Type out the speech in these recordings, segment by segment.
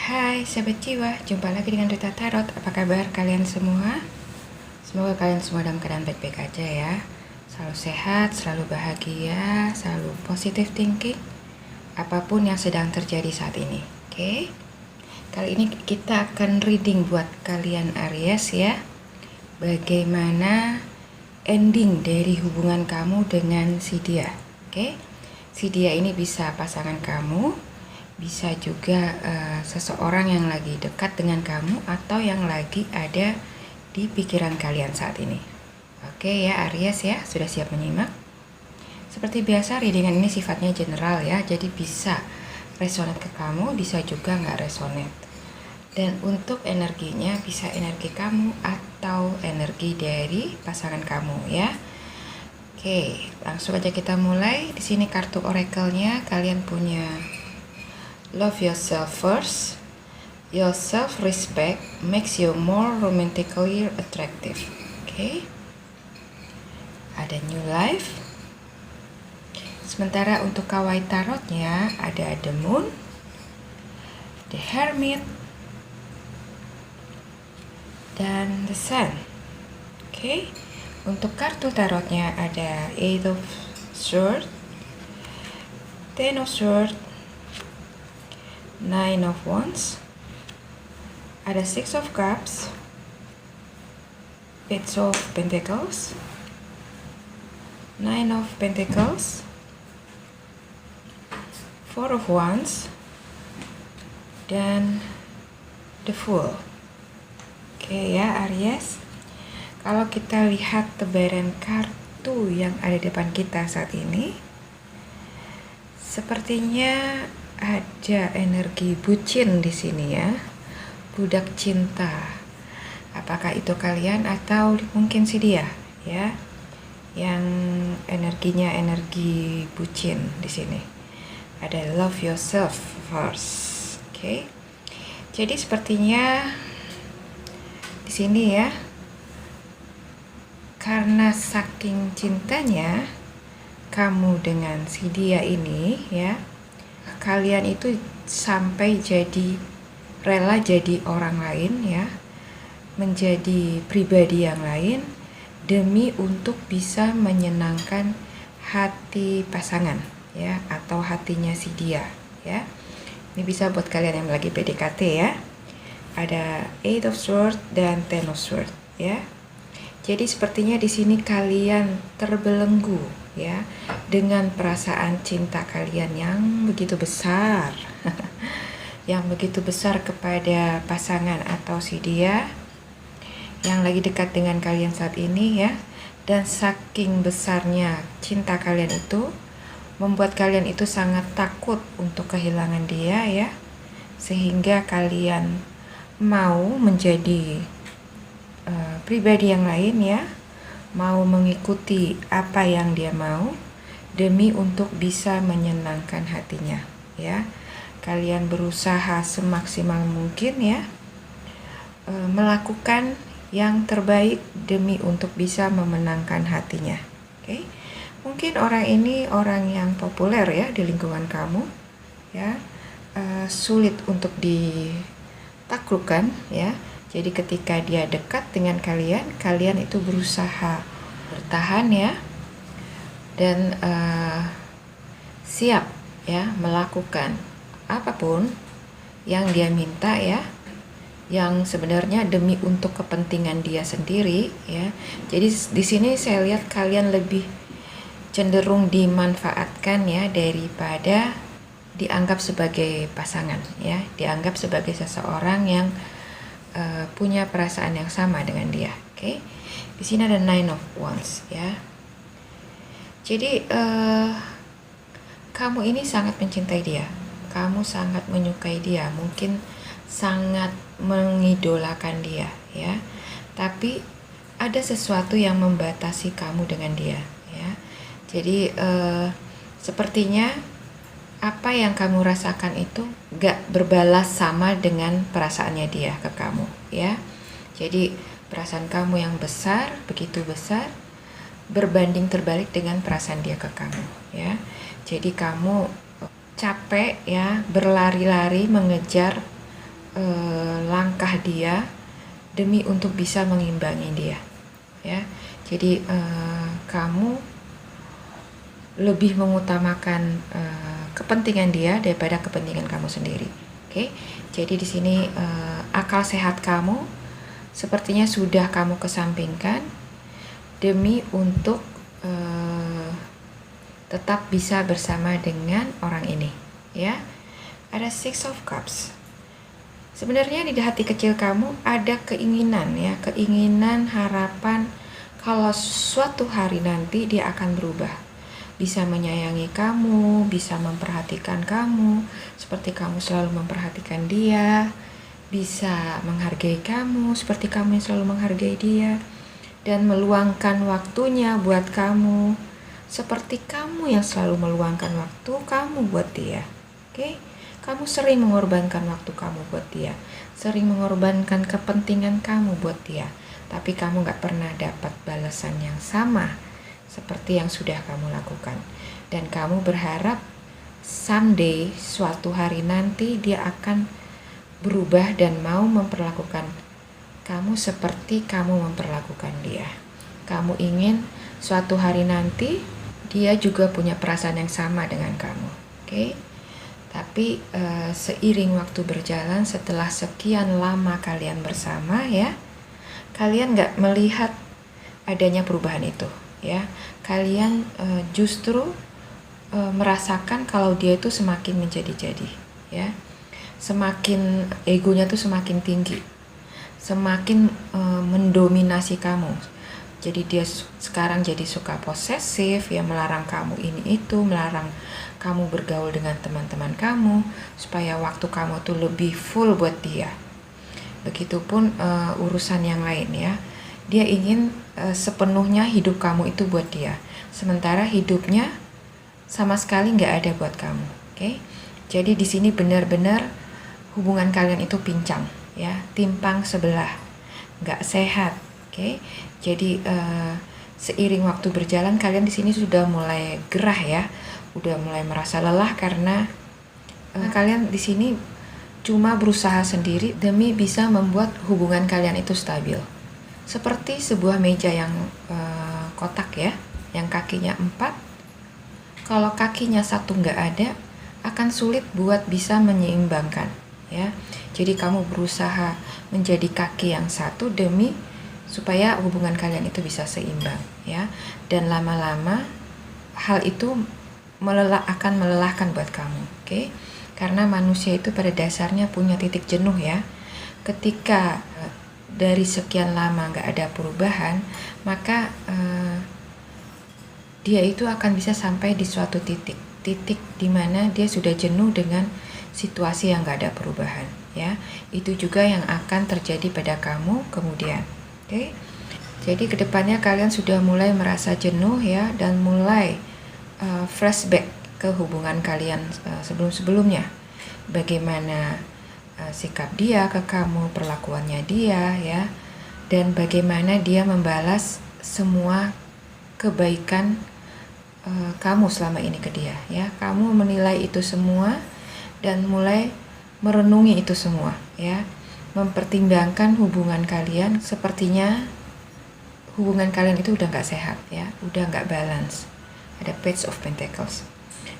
Hai sahabat jiwa, jumpa lagi dengan Rita Tarot. Apa kabar kalian semua? Semoga kalian semua dalam keadaan baik-baik aja ya. Selalu sehat, selalu bahagia, selalu positive thinking apapun yang sedang terjadi saat ini. Oke? Kali ini kita akan reading buat kalian Aries ya. Bagaimana ending dari hubungan kamu dengan si dia. Oke? Si dia ini bisa pasangan kamu, bisa juga seseorang yang lagi dekat dengan kamu atau yang lagi ada di pikiran kalian saat ini. Oke ya Aries ya, sudah siap menyimak? Seperti biasa readingan ini sifatnya general ya, jadi bisa resonate ke kamu, bisa juga nggak resonate. Dan untuk energinya bisa energi kamu atau energi dari pasangan kamu ya. Oke, langsung aja kita mulai. Di sini kartu oracle-nya kalian punya Love yourself first. Your self-respect makes you more romantically attractive. Okay. Ada new life. Sementara untuk kawaii tarotnya ada the moon, the hermit, dan the sun. Okay. Untuk kartu tarotnya ada eight of swords, ten of swords, Nine of Wands, ada Six of Cups, Page of Pentacles, Nine of Pentacles, Four of Wands, dan The Fool. Oke ya Aries, kalau kita lihat tebaran kartu yang ada di depan kita saat ini, sepertinya ada energi bucin di sini ya, budak cinta. Apakah itu kalian atau mungkin si dia ya, yang energinya energi bucin di sini. Ada love yourself first. Oke. Jadi sepertinya di sini ya, karena saking cintanya kamu dengan si dia ini ya, kalian itu sampai jadi rela jadi orang lain ya, menjadi pribadi yang lain demi untuk bisa menyenangkan hati pasangan ya, atau hatinya si dia ya. Ini bisa buat kalian yang lagi PDKT ya. Ada Eight of Swords dan Ten of Swords ya. Jadi sepertinya di sini kalian terbelenggu ya dengan perasaan cinta kalian yang begitu besar. Yang begitu besar kepada pasangan atau si dia yang lagi dekat dengan kalian saat ini ya. Dan saking besarnya cinta kalian itu membuat kalian itu sangat takut untuk kehilangan dia ya. Sehingga kalian mau menjadi pribadi yang lain ya, mau mengikuti apa yang dia mau demi untuk bisa menyenangkan hatinya ya. Kalian berusaha semaksimal mungkin ya, melakukan yang terbaik demi untuk bisa memenangkan hatinya. Oke. Mungkin orang ini orang yang populer ya di lingkungan kamu ya, sulit untuk ditaklukkan ya. Jadi ketika dia dekat dengan kalian, kalian itu berusaha bertahan ya, dan siap ya melakukan apapun yang dia minta ya, yang sebenarnya demi untuk kepentingan dia sendiri ya. Jadi di sini saya lihat kalian lebih cenderung dimanfaatkan ya daripada dianggap sebagai pasangan ya, dianggap sebagai seseorang yang punya perasaan yang sama dengan dia. Oke. Di sini ada Nine of Wands ya. Jadi kamu ini sangat mencintai dia, kamu sangat menyukai dia, mungkin sangat mengidolakan dia ya. Tapi ada sesuatu yang membatasi kamu dengan dia ya. Jadi sepertinya apa yang kamu rasakan itu gak berbalas sama dengan perasaannya dia ke kamu ya. Jadi perasaan kamu yang besar, begitu besar, berbanding terbalik dengan perasaan dia ke kamu ya. Jadi kamu capek ya berlari-lari mengejar langkah dia demi untuk bisa mengimbangi dia, ya. Jadi kamu lebih mengutamakan kepentingan dia daripada kepentingan kamu sendiri. Oke. Jadi di sini akal sehat kamu sepertinya sudah kamu kesampingkan demi untuk tetap bisa bersama dengan orang ini, ya. Ada Six of Cups. Sebenarnya di hati kecil kamu ada keinginan, ya, keinginan, harapan kalau suatu hari nanti dia akan berubah, bisa menyayangi kamu, bisa memperhatikan kamu seperti kamu selalu memperhatikan dia, bisa menghargai kamu seperti kamu yang selalu menghargai dia, dan meluangkan waktunya buat kamu seperti kamu yang selalu meluangkan waktu kamu buat dia. Oke? Kamu sering mengorbankan waktu kamu buat dia, sering mengorbankan kepentingan kamu buat dia, tapi kamu gak pernah dapat balasan yang sama seperti yang sudah kamu lakukan. Dan kamu berharap someday, suatu hari nanti dia akan berubah dan mau memperlakukan kamu seperti kamu memperlakukan dia. Kamu ingin suatu hari nanti dia juga punya perasaan yang sama dengan kamu. Oke? Tapi seiring waktu berjalan, setelah sekian lama kalian bersama, ya, kalian gak melihat adanya perubahan itu, ya. Kalian justru merasakan kalau dia itu semakin menjadi-jadi, ya. Semakin egonya tuh semakin tinggi, semakin mendominasi kamu. Jadi dia sekarang jadi suka posesif, ya, melarang kamu ini itu, melarang kamu bergaul dengan teman-teman kamu supaya waktu kamu tuh lebih full buat dia. Begitupun urusan yang lain, ya. Dia ingin sepenuhnya hidup kamu itu buat dia, sementara hidupnya sama sekali nggak ada buat kamu. Oke? Jadi di sini benar-benar hubungan kalian itu pincang, ya, timpang sebelah, nggak sehat. Oke? Jadi seiring waktu berjalan kalian di sini sudah mulai gerah, ya, udah mulai merasa lelah karena kalian di sini cuma berusaha sendiri demi bisa membuat hubungan kalian itu stabil. Seperti sebuah meja yang kotak, ya, yang kakinya 4. Kalau kakinya satu nggak ada, akan sulit buat bisa menyeimbangkan, ya. Jadi kamu berusaha menjadi kaki yang satu demi supaya hubungan kalian itu bisa seimbang, ya. Dan lama-lama hal itu akan melelahkan buat kamu, oke? Karena manusia itu pada dasarnya punya titik jenuh, ya. Ketika dari sekian lama nggak ada perubahan, maka dia itu akan bisa sampai di suatu titik di mana dia sudah jenuh dengan situasi yang nggak ada perubahan, ya. Itu juga yang akan terjadi pada kamu kemudian, oke? Jadi kedepannya kalian sudah mulai merasa jenuh, ya, dan mulai flashback ke hubungan kalian sebelum-sebelumnya. Bagaimana sikap dia ke kamu, perlakuannya dia, ya, dan bagaimana dia membalas semua kebaikan kamu selama ini ke dia, ya. Kamu menilai itu semua dan mulai merenungi itu semua, ya. Mempertimbangkan hubungan kalian, sepertinya hubungan kalian itu udah nggak sehat, ya, udah nggak balance. Ada Page of Pentacles.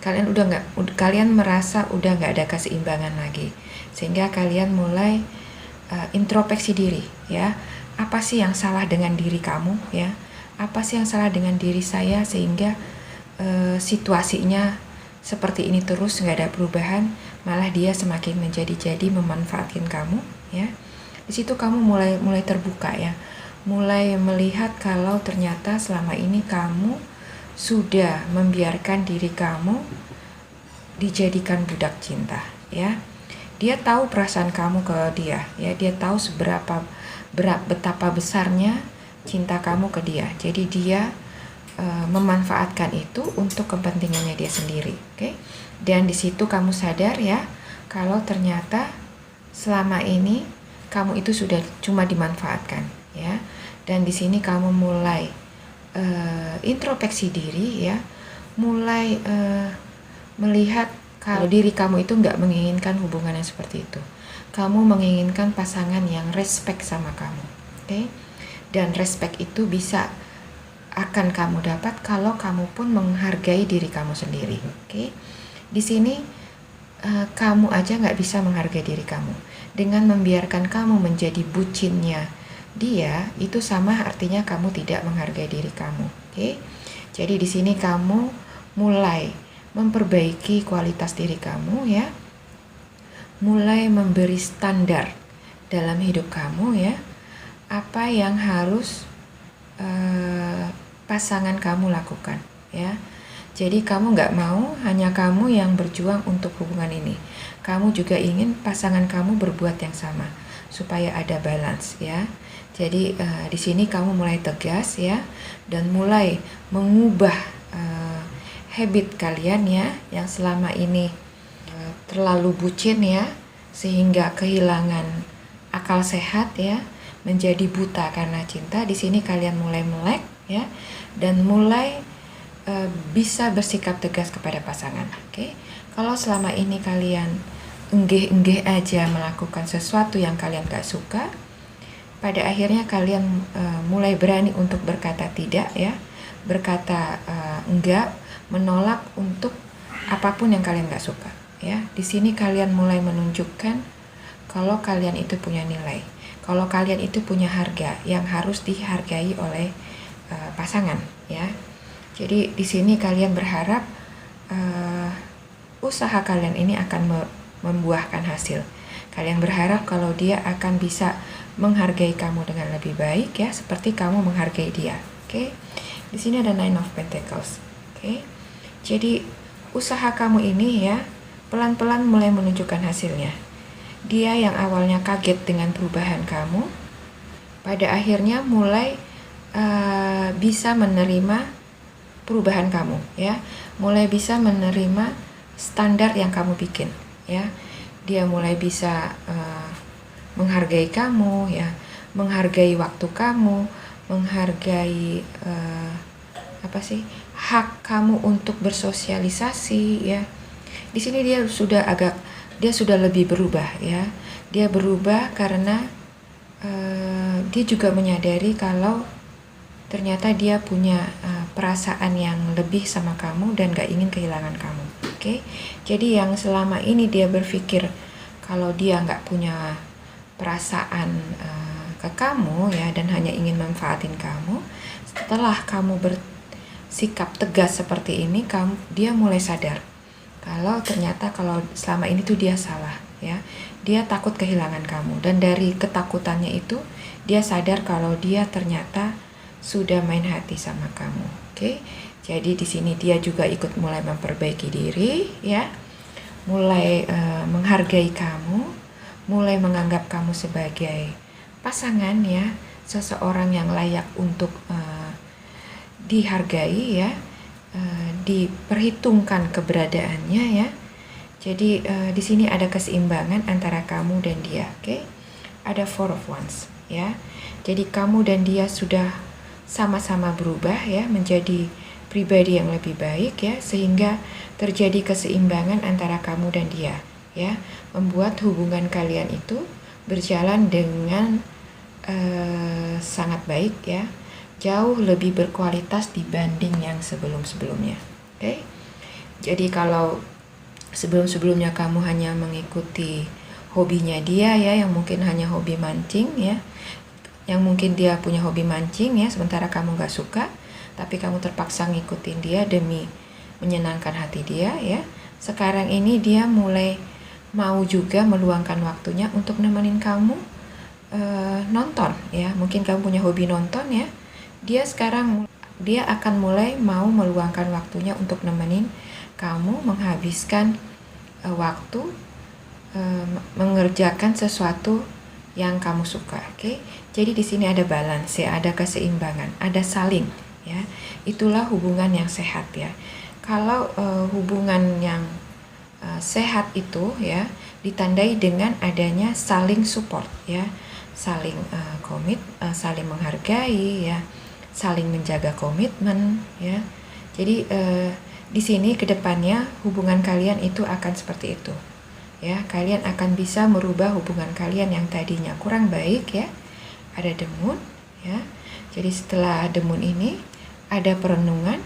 Kalian merasa udah nggak ada keseimbangan lagi, sehingga kalian mulai introspeksi diri, ya. Apa sih yang salah dengan diri kamu, ya? Apa sih yang salah dengan diri saya sehingga situasinya seperti ini terus, nggak ada perubahan, malah dia semakin menjadi-jadi memanfaatkan kamu, ya. Di situ kamu mulai terbuka, ya, mulai melihat kalau ternyata selama ini kamu sudah membiarkan diri kamu dijadikan budak cinta, ya. Dia tahu perasaan kamu ke dia, ya. Dia tahu betapa besarnya cinta kamu ke dia. Jadi dia memanfaatkan itu untuk kepentingannya dia sendiri, oke? Dan di situ kamu sadar, ya, kalau ternyata selama ini kamu itu sudah cuma dimanfaatkan, ya. Dan di sini kamu mulai introspeksi diri, ya, mulai melihat kalau diri kamu itu nggak menginginkan hubungan yang seperti itu. kamu menginginkan pasangan yang respect sama kamu, oke? Dan respect itu bisa akan kamu dapat kalau kamu pun menghargai diri kamu sendiri, oke? Di sini kamu aja nggak bisa menghargai diri kamu. Dengan membiarkan kamu menjadi bucinnya dia, itu sama artinya kamu tidak menghargai diri kamu, oke? Jadi di sini kamu mulai memperbaiki kualitas diri kamu ya, mulai memberi standar dalam hidup kamu ya, apa yang harus pasangan kamu lakukan ya. Jadi kamu nggak mau hanya kamu yang berjuang untuk hubungan ini, kamu juga ingin pasangan kamu berbuat yang sama supaya ada balance ya. Jadi di sini kamu mulai tegas ya, dan mulai mengubah habit kalian ya yang selama ini terlalu bucin ya, sehingga kehilangan akal sehat ya, menjadi buta karena cinta. Di sini kalian mulai melek ya, dan mulai bisa bersikap tegas kepada pasangan. Oke, kalau selama ini kalian enggeh-enggeh aja melakukan sesuatu yang kalian gak suka, pada akhirnya kalian mulai berani untuk berkata tidak ya, berkata enggak, menolak untuk apapun yang kalian gak suka. Ya, di sini kalian mulai menunjukkan kalau kalian itu punya nilai, kalau kalian itu punya harga yang harus dihargai oleh pasangan ya. Jadi di sini kalian berharap usaha kalian ini akan membuahkan hasil. Kalian berharap kalau dia akan bisa menghargai kamu dengan lebih baik ya, seperti kamu menghargai dia. Oke. Di sini ada Nine of Pentacles. Oke. Jadi usaha kamu ini ya pelan-pelan mulai menunjukkan hasilnya. Dia yang awalnya kaget dengan perubahan kamu, pada akhirnya mulai bisa menerima perubahan kamu ya, mulai bisa menerima standar yang kamu bikin ya. Dia mulai bisa menghargai kamu ya, menghargai waktu kamu, menghargai hak kamu untuk bersosialisasi ya. Di sini dia sudah lebih berubah ya. Dia berubah karena dia juga menyadari kalau ternyata dia punya perasaan yang lebih sama kamu dan gak ingin kehilangan kamu. Oke, jadi yang selama ini dia berpikir kalau dia gak punya perasaan ke kamu ya, dan hanya ingin manfaatin kamu, setelah kamu bersikap tegas seperti ini, dia mulai sadar kalau ternyata kalau selama ini tuh dia salah ya. Dia takut kehilangan kamu, dan dari ketakutannya itu dia sadar kalau dia ternyata sudah main hati sama kamu. Oke. Jadi di sini dia juga ikut mulai memperbaiki diri ya. Mulai menghargai kamu, mulai menganggap kamu sebagai pasangan ya, seseorang yang layak untuk dihargai ya. Diperhitungkan keberadaannya ya. Jadi di sini ada keseimbangan antara kamu dan dia, oke? Ada Four of Wands ya. Jadi kamu dan dia sudah sama-sama berubah ya, menjadi pribadi yang lebih baik ya, sehingga terjadi keseimbangan antara kamu dan dia ya, membuat hubungan kalian itu berjalan dengan sangat baik ya, jauh lebih berkualitas dibanding yang sebelum-sebelumnya. Oke. Jadi kalau sebelum-sebelumnya kamu hanya mengikuti hobinya dia ya, yang mungkin hanya hobi mancing ya, yang mungkin dia punya hobi mancing ya, sementara kamu gak suka, tapi kamu terpaksa ngikutin dia demi menyenangkan hati dia ya. Sekarang ini dia mulai mau juga meluangkan waktunya untuk nemenin kamu nonton ya. Mungkin kamu punya hobi nonton ya, dia akan mulai mau meluangkan waktunya untuk nemenin kamu menghabiskan waktu mengerjakan sesuatu yang kamu suka. Oke. Jadi di sini ada balance ya, ada keseimbangan, ada saling ya. Itulah hubungan yang sehat ya. Kalau hubungan yang sehat itu ya ditandai dengan adanya saling support ya, saling komit, saling menghargai ya, saling menjaga komitmen ya. Jadi di sini kedepannya hubungan kalian itu akan seperti itu ya. Kalian akan bisa merubah hubungan kalian yang tadinya kurang baik ya. Ada demun ya. Jadi setelah demun ini ada perenungan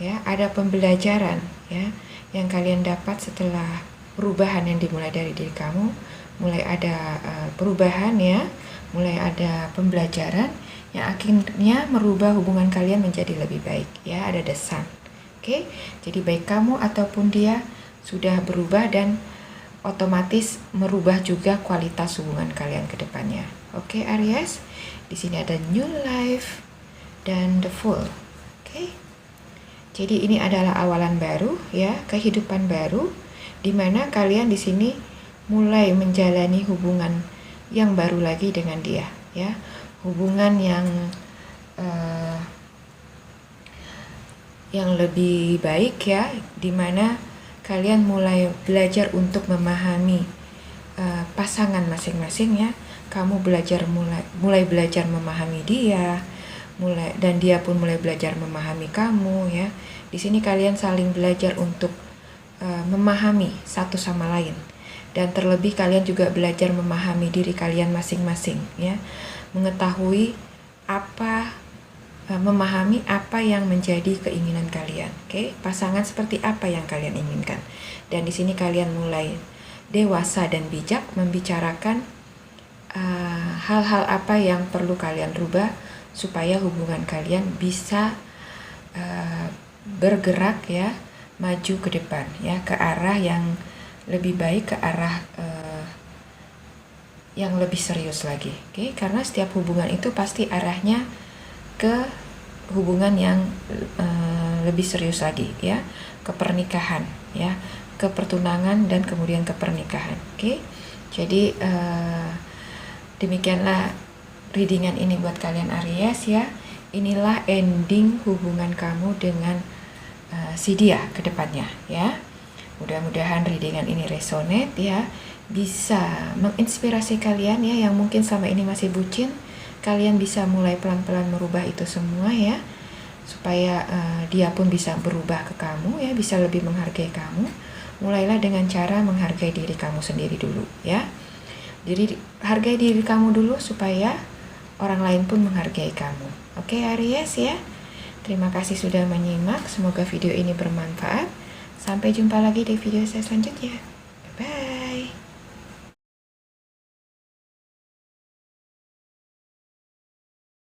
ya, ada pembelajaran ya yang kalian dapat setelah perubahan yang dimulai dari diri kamu. Mulai ada perubahan ya, mulai ada pembelajaran yang akhirnya merubah hubungan kalian menjadi lebih baik ya. Ada the sun. Oke, jadi baik kamu ataupun dia sudah berubah dan otomatis merubah juga kualitas hubungan kalian ke depannya. Oke, Aries, di sini ada new life dan the fool. Oke. Jadi ini adalah awalan baru ya, kehidupan baru di mana kalian di sini mulai menjalani hubungan yang baru lagi dengan dia ya. Hubungan yang lebih baik ya, dimana kalian mulai belajar untuk memahami pasangan masing-masing ya. Kamu belajar mulai belajar memahami dia, dan dia pun mulai belajar memahami kamu ya. Di sini kalian saling belajar untuk memahami satu sama lain, dan terlebih kalian juga belajar memahami diri kalian masing-masing ya. Mengetahui memahami apa yang menjadi keinginan kalian. Oke, pasangan seperti apa yang kalian inginkan. Dan di sini kalian mulai dewasa dan bijak membicarakan hal-hal apa yang perlu kalian rubah supaya hubungan kalian bisa bergerak ya, maju ke depan ya, ke arah yang lebih baik, ke arah yang lebih serius lagi. Oke, karena setiap hubungan itu pasti arahnya ke hubungan yang lebih serius lagi ya, ke pernikahan ya, ke pertunangan dan kemudian ke pernikahan. Oke, jadi demikianlah readingan ini buat kalian Aries ya. Inilah ending hubungan kamu dengan si dia ke depannya ya. Mudah-mudahan readingan ini resonate ya, bisa menginspirasi kalian ya yang mungkin selama ini masih bucin. Kalian bisa mulai pelan-pelan merubah itu semua ya, supaya dia pun bisa berubah ke kamu ya, bisa lebih menghargai kamu. Mulailah dengan cara menghargai diri kamu sendiri dulu ya. Jadi hargai diri kamu dulu supaya orang lain pun menghargai kamu. Oke Aries ya. Terima kasih sudah menyimak. Semoga video ini bermanfaat. Sampai jumpa lagi di video saya selanjutnya.